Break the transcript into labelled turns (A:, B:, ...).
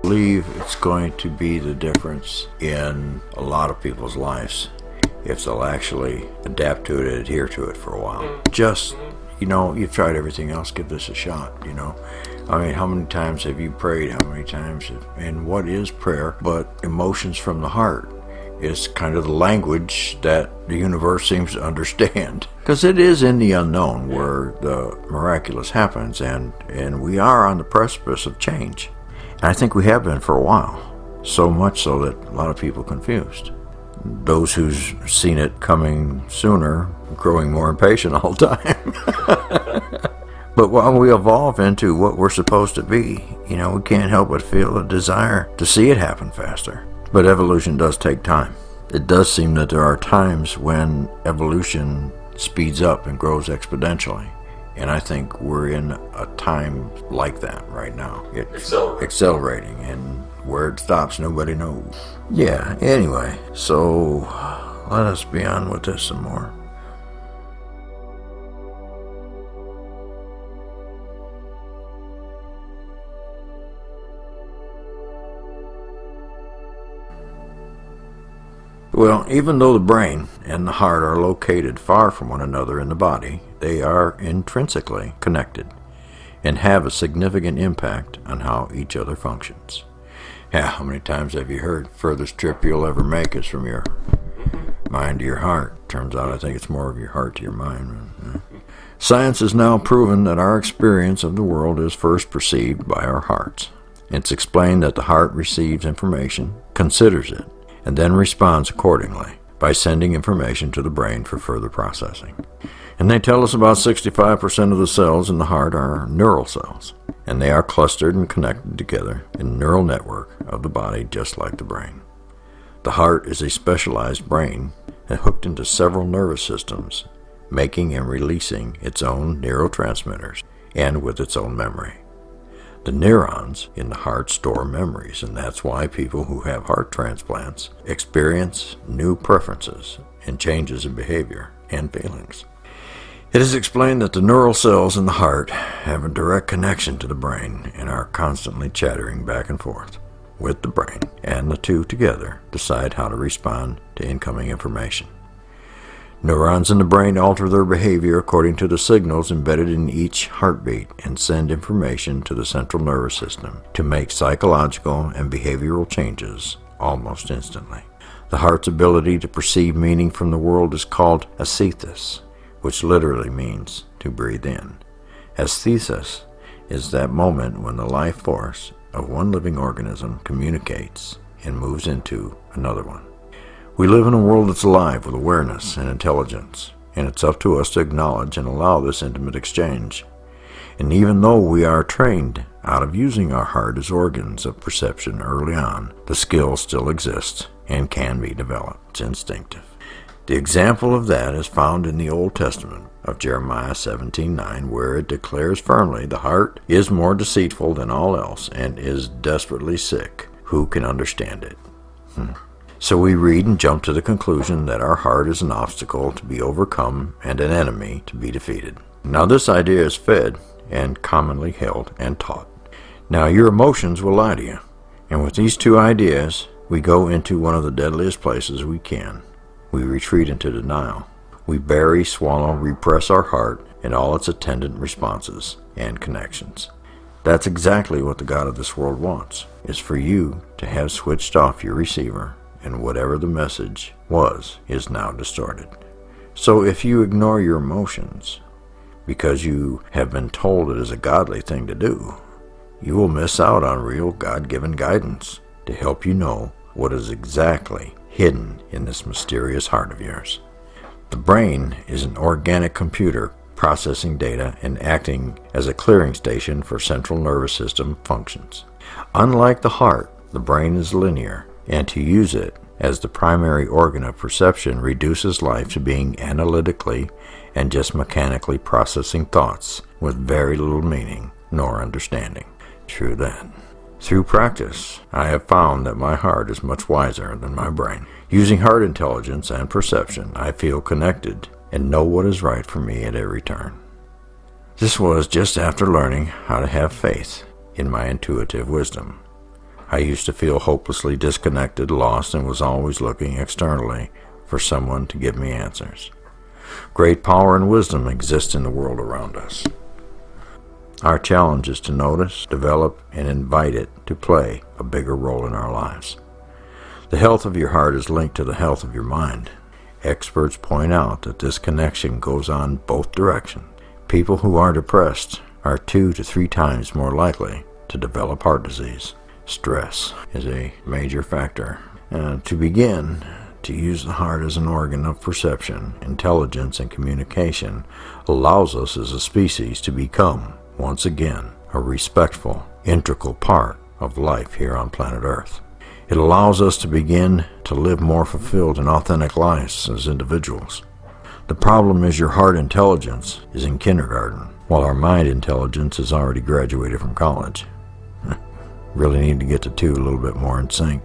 A: believe it's going to be the difference in a lot of people's lives if they'll actually adapt to it and adhere to it for a while. Just, you've tried everything else, give this a shot, I mean, how many times have you prayed? How many times? And what is prayer but emotions from the heart? It's kind of the language that the universe seems to understand. Because it is in the unknown where the miraculous happens, and we are on the precipice of change. And I think we have been for a while. So much so that a lot of people are confused. Those who's seen it coming sooner, growing more impatient all the time. But while we evolve into what we're supposed to be, we can't help but feel a desire to see it happen faster. But evolution does take time. It does seem that there are times when evolution speeds up and grows exponentially. And I think we're in a time like that right now. It's accelerating, and where it stops, nobody knows. Yeah, anyway, so let us be on with this some more. Well, even though the brain and the heart are located far from one another in the body, they are intrinsically connected and have a significant impact on how each other functions. Yeah, how many times have you heard, furthest trip you'll ever make is from your mind to your heart? Turns out I think it's more of your heart to your mind. Science has now proven that our experience of the world is first perceived by our hearts. It's explained that the heart receives information, considers it, and then responds accordingly by sending information to the brain for further processing. And they tell us about 65% of the cells in the heart are neural cells, and they are clustered and connected together in a neural network of the body just like the brain. The heart is a specialized brain and hooked into several nervous systems, making and releasing its own neurotransmitters and with its own memory. The neurons in the heart store memories, and that's why people who have heart transplants experience new preferences and changes in behavior and feelings. It is explained that the neural cells in the heart have a direct connection to the brain and are constantly chattering back and forth with the brain, and the two together decide how to respond to incoming information. Neurons in the brain alter their behavior according to the signals embedded in each heartbeat and send information to the central nervous system to make psychological and behavioral changes almost instantly. The heart's ability to perceive meaning from the world is called asthesis, which literally means to breathe in. Asthesis is that moment when the life force of one living organism communicates and moves into another one. We live in a world that's alive with awareness and intelligence, and it's up to us to acknowledge and allow this intimate exchange. And even though we are trained out of using our heart as organs of perception early on, the skill still exists and can be developed. It's instinctive. The example of that is found in the Old Testament of Jeremiah 17:9, where it declares firmly, "The heart is more deceitful than all else and is desperately sick. Who can understand it?" So we read and jump to the conclusion that our heart is an obstacle to be overcome and an enemy to be defeated. Now this idea is fed and commonly held and taught. Now your emotions will lie to you. And with these two ideas, we go into one of the deadliest places we can. We retreat into denial. We bury, swallow, repress our heart and all its attendant responses and connections. That's exactly what the God of this world wants, is for you to have switched off your receiver, and whatever the message was is now distorted. So if you ignore your emotions because you have been told it is a godly thing to do, you will miss out on real God-given guidance to help you know what is exactly hidden in this mysterious heart of yours. The brain is an organic computer processing data and acting as a clearing station for central nervous system functions. Unlike the heart, the brain is linear, and to use it as the primary organ of perception reduces life to being analytically and just mechanically processing thoughts with very little meaning nor understanding. True that. Through practice, I have found that my heart is much wiser than my brain. Using heart intelligence and perception, I feel connected and know what is right for me at every turn. This was just after learning how to have faith in my intuitive wisdom. I used to feel hopelessly disconnected, lost, and was always looking externally for someone to give me answers. Great power and wisdom exist in the world around us. Our challenge is to notice, develop, and invite it to play a bigger role in our lives. The health of your heart is linked to the health of your mind. Experts point out that this connection goes on both directions. People who are depressed are 2 to 3 times more likely to develop heart disease. Stress is a major factor. To begin to use the heart as an organ of perception, intelligence, and communication allows us as a species to become, once again, a respectful, integral part of life here on planet Earth. It allows us to begin to live more fulfilled and authentic lives as individuals. The problem is your heart intelligence is in kindergarten, while our mind intelligence has already graduated from college. Really need to get the two a little bit more in sync.